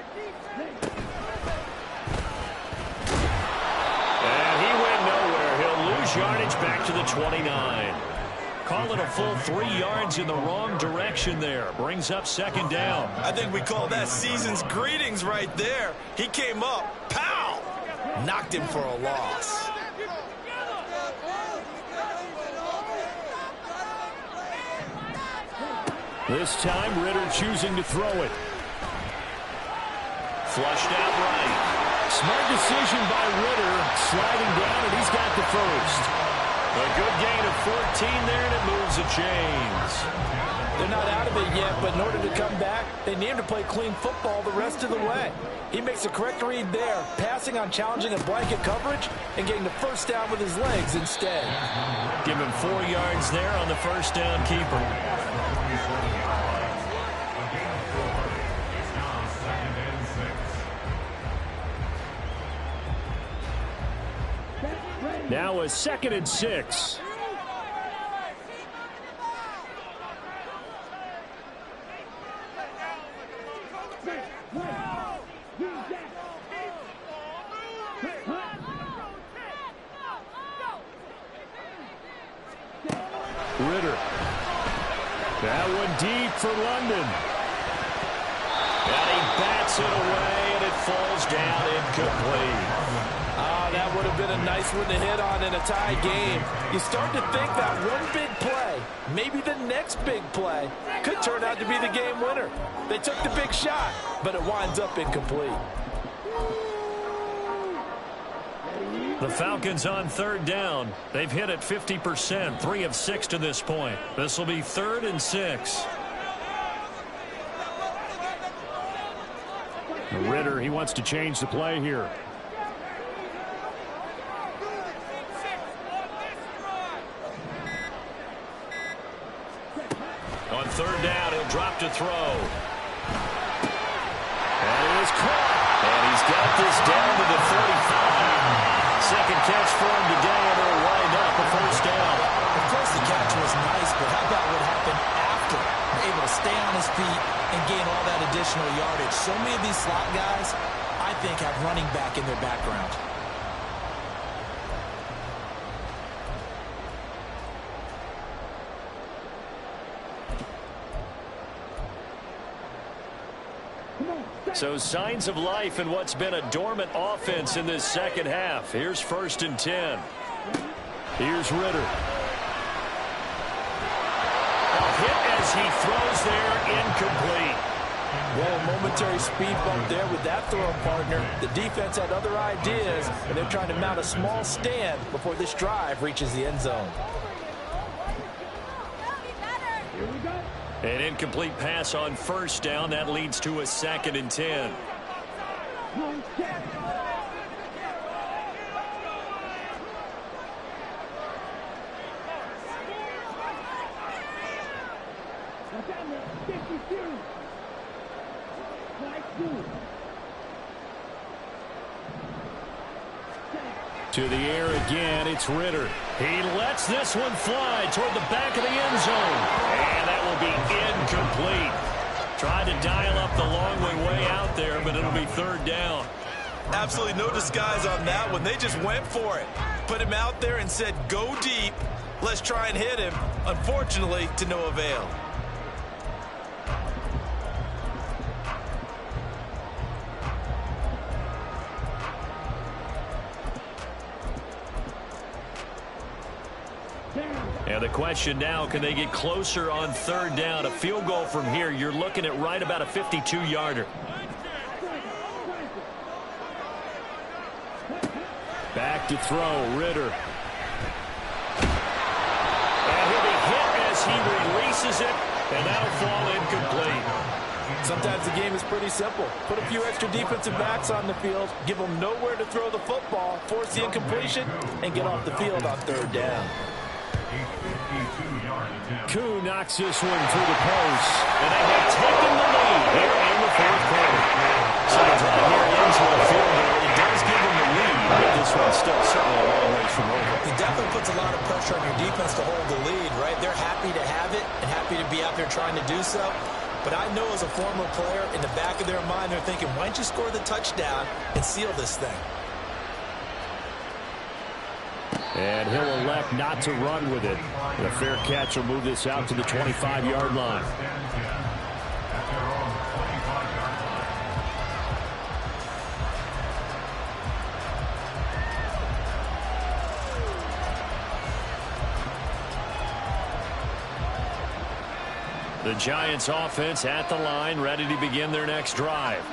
And he went nowhere. He'll lose yardage back to the 29. Call it a full 3 yards in the wrong direction there. Brings up 2nd down. I think we call that season's greetings right there. He came up, pow! Knocked him for a loss. This time, Ritter choosing to throw it. Flushed out right. Smart decision by Ritter. Sliding down, and he's got the first. A good gain of 14 there, and it moves the chains. They're not out of it yet, but in order to come back, they need him to play clean football the rest of the way. He makes a correct read there, passing on challenging a blanket coverage and getting the first down with his legs instead. Give him 4 yards there on the first down keeper. Now a 2nd and 6. Ritter. That one deep for London. And he bats it away, and it falls down incomplete. That would have been a nice one to hit on in a tie game. You start to think that one big play, maybe the next big play, could turn out to be the game winner. They took the big shot, but it winds up incomplete. The Falcons on 3rd down. They've hit it 50%, 3 of 6 to this point. This will be 3rd and 6. Ritter, he wants to change the play here. On 3rd down, he'll drop to throw. And it is caught. And he's got this down to the 45. 2nd catch for him today, and it'll wind up a first down. Of course, the catch was nice, but how about what happened after? Able to stay on his feet and gain all that additional yardage. So many of these slot guys, I think, have running back in their background. So signs of life in what's been a dormant offense in this 2nd half. Here's 1st and 10. Here's Ritter. A hit as he throws there, incomplete. Well, a momentary speed bump there with that throw partner. The defense had other ideas, and they're trying to mount a small stand before this drive reaches the end zone. An incomplete pass on first down. That leads to a 2nd and 10. To the air again, it's Ritter. He lets this one fly toward the back of the end zone. And that will be incomplete. Tried to dial up the long way out there, but it'll be 3rd down. Absolutely no disguise on that one. They just went for it. Put him out there and said, go deep. Let's try and hit him. Unfortunately, to no avail. And the question now, can they get closer on 3rd down? A field goal from here, you're looking at right about a 52-yarder. Back to throw, Ritter. And he'll be hit as he releases it, and that'll fall incomplete. Sometimes the game is pretty simple. Put a few extra defensive backs on the field, give them nowhere to throw the football, force the incompletion, and get off the field on 3rd down. Koo knocks this one through the post, and they have taken the lead here in the 4th quarter. So the drive here ends with a field goal. It does give them the lead, but this one's still certainly a long way from over. It definitely puts a lot of pressure on your defense to hold the lead, right? They're happy to have it and happy to be out there trying to do so. But I know as a former player, in the back of their mind, they're thinking, why don't you score the touchdown and seal this thing? And he'll elect not to run with it. And a fair catch will move this out to the 25-yard line. The Giants offense at the line, ready to begin their next drive.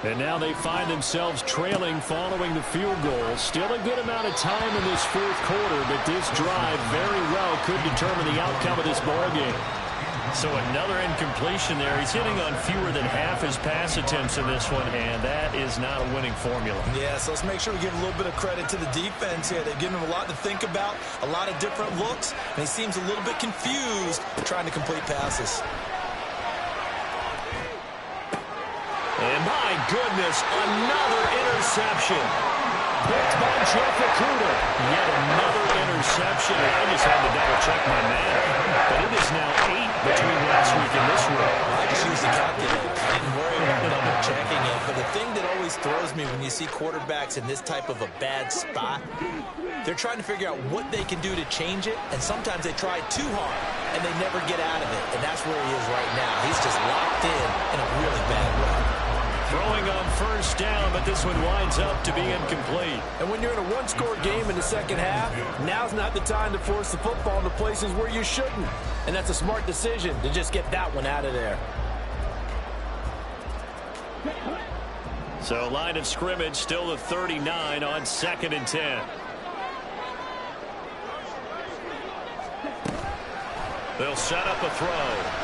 And now they find themselves trailing following the field goal. Still a good amount of time in this 4th quarter, but this drive very well could determine the outcome of this ball game. So another incompletion there. He's hitting on fewer than half his pass attempts in this one, and that is not a winning formula. Yeah, so let's make sure we give a little bit of credit to the defense here. They're giving him a lot to think about, a lot of different looks, and he seems a little bit confused trying to complete passes. And my goodness, another interception. Picked by Jeff Okuda. Yet another interception. I just had to double-check my math. But it is now 8 between last week and this week. I just used the calculator. I didn't worry about double-checking it. But the thing that always throws me when you see quarterbacks in this type of a bad spot, they're trying to figure out what they can do to change it. And sometimes they try too hard, and they never get out of it. And that's where he is right now. He's just locked in a really bad way. Throwing on 1st down, but this one winds up to be incomplete. And when you're in a one-score game in the 2nd half, now's not the time to force the football into places where you shouldn't. And that's a smart decision to just get that one out of there. So line of scrimmage still the 39 on 2nd and 10. They'll set up a throw.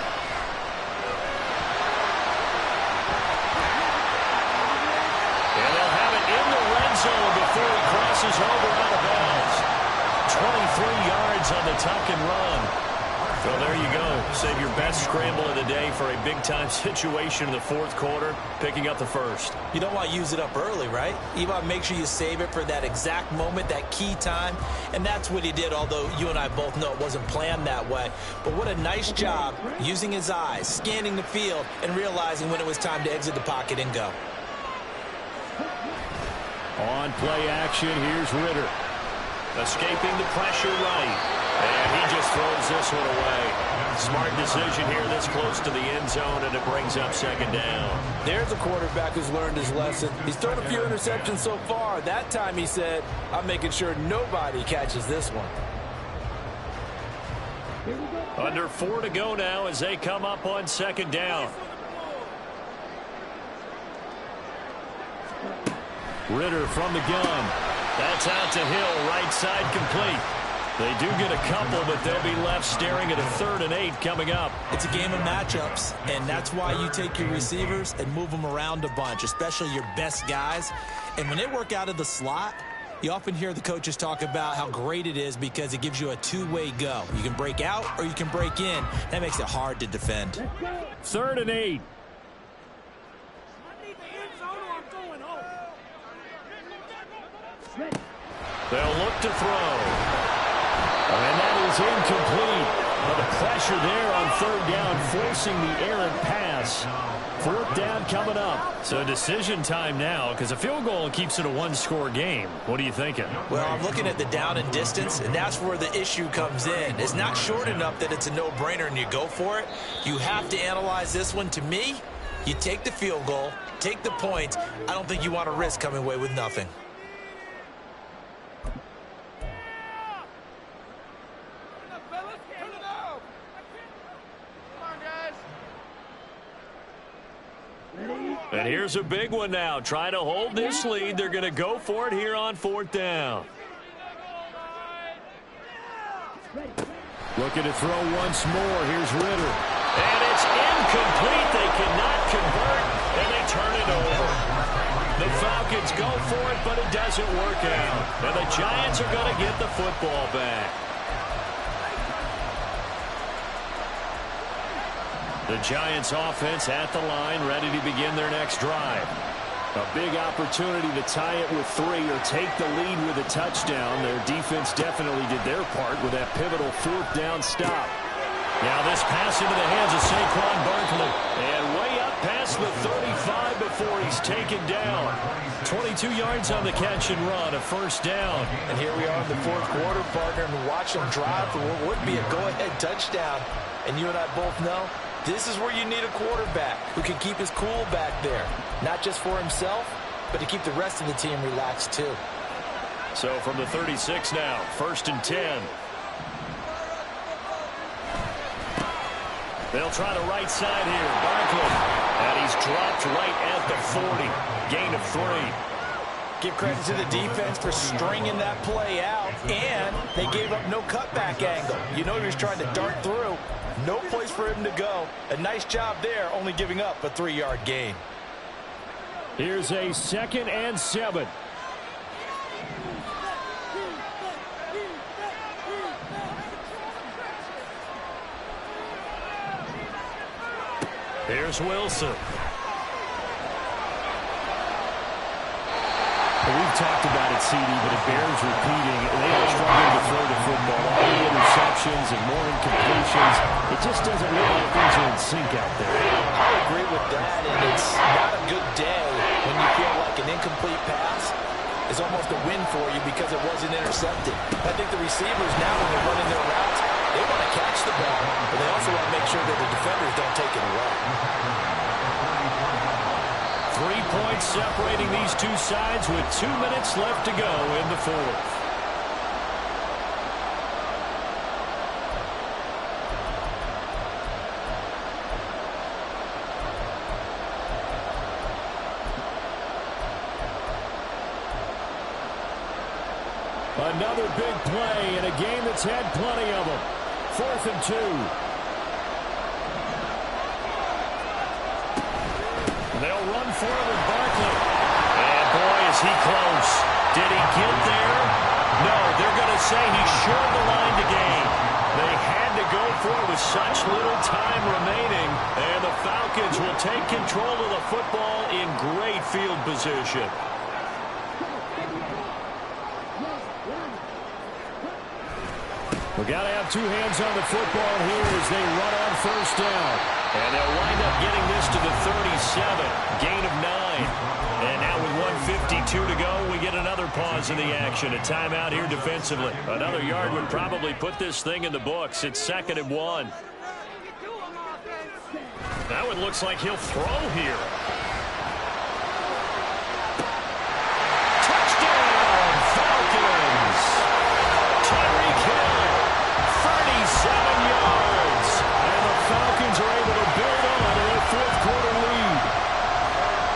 Zone before he crosses over out of bounds. 23 yards on the tuck and run. Well, there you go. Save your best scramble of the day for a big-time situation in the 4th quarter, picking up the 1st. You don't want to use it up early, right? You want to make sure you save it for that exact moment, that key time. And that's what he did, although you and I both know it wasn't planned that way. But what a nice job using his eyes, scanning the field, and realizing when it was time to exit the pocket and go. On play action, here's Ritter. Escaping the pressure right. And he just throws this one away. Smart decision here this close to the end zone, and it brings up 2nd down. There's a quarterback who's learned his lesson. He's thrown a few interceptions so far. That time he said, I'm making sure nobody catches this one. Under 4 to go now as they come up on 2nd down. Ritter from the gun. That's out to Hill, right side complete. They do get a couple, but they'll be left staring at a 3rd and 8 coming up. It's a game of matchups, and that's why you take your receivers and move them around a bunch, especially your best guys. And when they work out of the slot, you often hear the coaches talk about how great it is because it gives you a two-way go. You can break out or you can break in. That makes it hard to defend. 3rd and 8. They'll look to throw. And that is incomplete. But the pressure there on 3rd down, forcing the errant pass. 4th down coming up. So decision time now, because a field goal keeps it a one-score game. What are you thinking? Well, I'm looking at the down and distance, and that's where the issue comes in. It's not short enough that it's a no-brainer and you go for it. You have to analyze this one. To me, you take the field goal, take the points. I don't think you want to risk coming away with nothing. And here's a big one now. Trying to hold this lead. They're going to go for it here on 4th down. Looking to throw once more. Here's Ritter. And it's incomplete. They cannot convert, and they turn it over. The Falcons go for it, but it doesn't work out. And the Giants are going to get the football back. The Giants offense at the line, ready to begin their next drive. A big opportunity to tie it with 3 or take the lead with a touchdown. Their defense definitely did their part with that pivotal 4th down stop. Now this pass into the hands of Saquon Barkley. And way up past the 35 before he's taken down. 22 yards on the catch and run, a 1st down. And here we are in the 4th quarter, partner, and watch them drive for what would be a go-ahead touchdown. And you and I both know this is where you need a quarterback who can keep his cool back there. Not just for himself, but to keep the rest of the team relaxed too. So from the 36 now, 1st and 10. They'll try the right side here. Barkley. And he's dropped right at the 40. Gain of 3. Give credit to the defense for stringing that play out, and they gave up no cutback angle. You know he was trying to dart through. No place for him to go. A nice job there, only giving up a 3-yard gain. Here's a 2nd and 7. Here's Wilson. We've talked about it, CD, but it bears repeating. They are struggling to throw the football. All the interceptions and more incompletions. It just doesn't look like things are in sync out there. I agree with that, and it's not a good day when you feel like an incomplete pass is almost a win for you because it wasn't intercepted. I think the receivers now, when they're running their routes, they want to catch the ball, but they also want to make sure that the defenders don't take it away. 3 points separating these two sides with 2 minutes left to go in the 4th. Another big play in a game that's had plenty of them. 4th and 2. They'll run for it with Barkley. And boy, is he close. Did he get there? No, they're going to say he shortened the line to gain. They had to go for it with such little time remaining. And the Falcons will take control of the football in great field position. We've got to have 2 hands on the football here as they run on 1st down. And they'll wind up getting this to the 37. Gain of 9. And now with 1:52 to go, we get another pause in the action. A timeout here defensively. Another yard would probably put this thing in the books. It's 2nd and 1. Now it looks like he'll throw here. Touchdown, Falcons! Tyreek Hill, 37 yards. And the Falcons are able to build on a 4th quarter lead.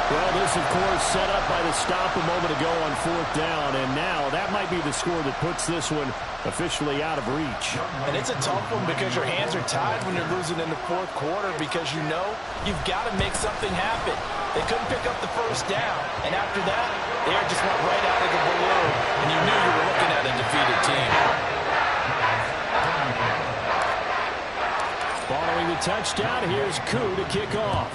Well, this, of course, set up by the stop a moment ago on 4th down, and now that might be the score that puts this one officially out of reach. And it's a tough one because your hands are tied when you're losing in the 4th quarter because you know you've got to make something happen. They couldn't pick up the first down, and after that, the air just went right out of the balloon, and you knew you were looking at a defeated team. Following the touchdown, here's Koo to kick off.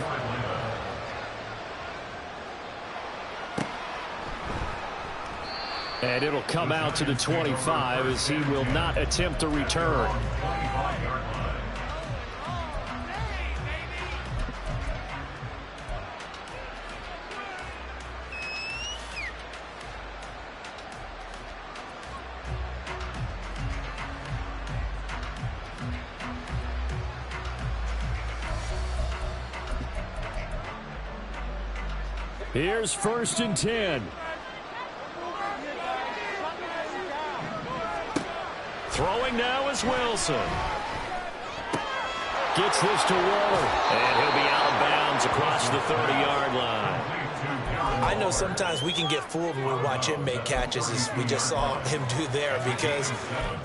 And it'll come out to the 25 as he will not attempt a return. Here's 1st and 10. Throwing now is Wilson. Gets this to Waller. And he'll be out of bounds across the 30-yard line. I know sometimes we can get fooled when we watch him make catches, as we just saw him do there, because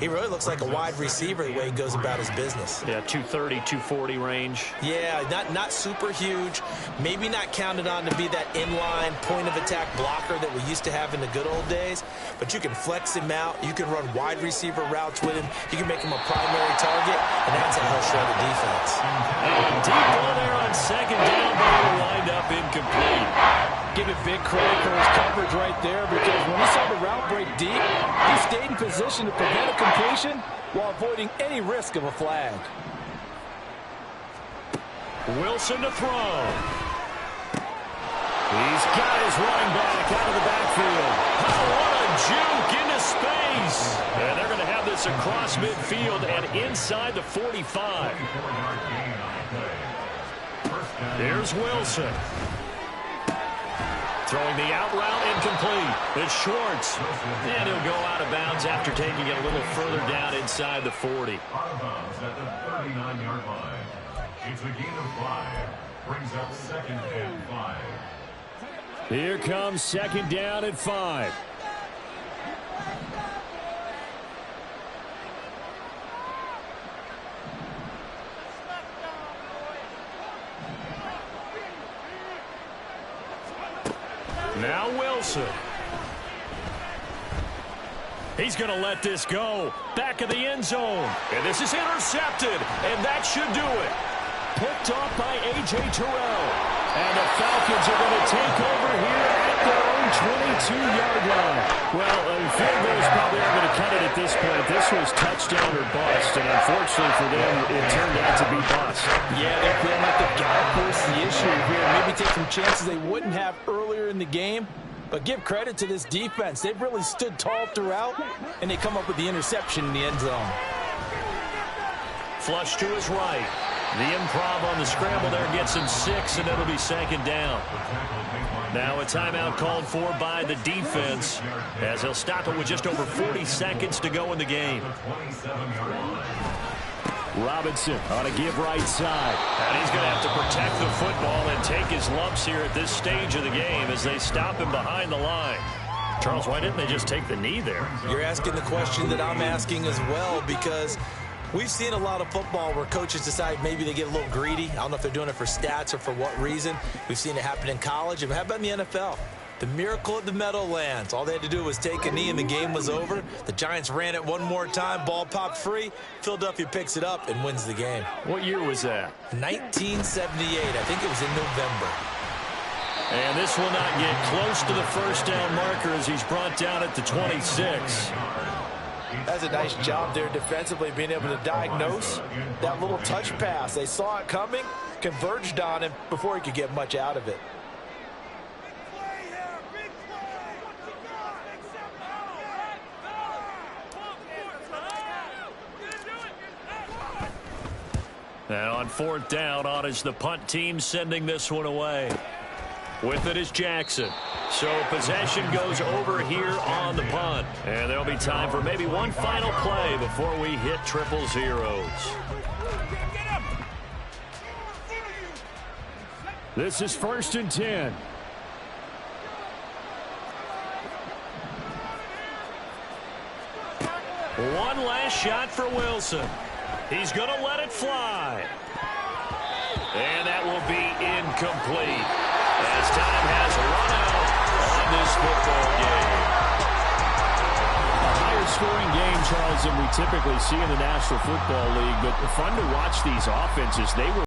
he really looks like a wide receiver the way he goes about his business. Yeah, 230, 240 range. Yeah, not super huge. Maybe not counted on to be that inline point-of-attack blocker that we used to have in the good old days, but you can flex him out. You can run wide receiver routes with him. You can make him a primary target, and that's how he'll show the defense. And deep ball there on 2nd down, but it'll wind up incomplete. Give it big credit for his coverage right there, because when he saw the route break deep, he stayed in position to prevent a completion while avoiding any risk of a flag. Wilson to throw. He's got his running back out of the backfield. Oh, what a juke into space. And they're going to have this across midfield and inside the 45. Here's Wilson. Throwing the out route incomplete. It's Schwartz. And he'll go out of bounds after taking it a little further down inside the 40. Out of bounds at the 39-yard line. It's a gain of 5. Brings up 2nd and 5. Here comes 2nd down at 5. Now Wilson. He's going to let this go. Back of the end zone. And this is intercepted. And that should do it. Picked off by A.J. Terrell. And the Falcons are going to take over here at their own 22-yard line. Well, field goal is probably not going to cut it at this point. This was touchdown or bust. And unfortunately for them, it turned out to be bust. Yeah, they feel like they've got to force the issue here. Maybe take some chances they wouldn't have earlier in the game. But give credit to this defense. They've really stood tall throughout, and they come up with the interception in the end zone. Flush to his right. The improv on the scramble there gets him 6, and it'll be 2nd down. Now a timeout called for by the defense, as he'll stop it with just over 40 seconds to go in the game. Robinson on a give right side. And he's going to have to protect the football and take his lumps here at this stage of the game as they stop him behind the line. Charles, why didn't they just take the knee there? You're asking the question that I'm asking as well, because we've seen a lot of football where coaches decide maybe they get a little greedy. I don't know if they're doing it for stats or for what reason. We've seen it happen in college. And how about in the NFL? The miracle at the Meadowlands. All they had to do was take a knee and the game was over. The Giants ran it one more time. Ball popped free. Philadelphia picks it up and wins the game. What year was that? 1978. I think it was in November. And this will not get close to the first down marker as he's brought down at the 26. That's a nice job there defensively, being able to diagnose that little touch pass. They saw it coming, converged on him before he could get much out of it. And on 4th down, on is the punt team sending this one away. With it is Jackson. So possession goes over here on the punt. And there'll be time for maybe one final play before we hit triple zeros. This is 1st and 10. One last shot for Wilson. He's going to let it fly. And that will be incomplete as time has run out on this football game. A higher scoring game, Charles, than we typically see in the National Football League, but fun to watch these offenses. They were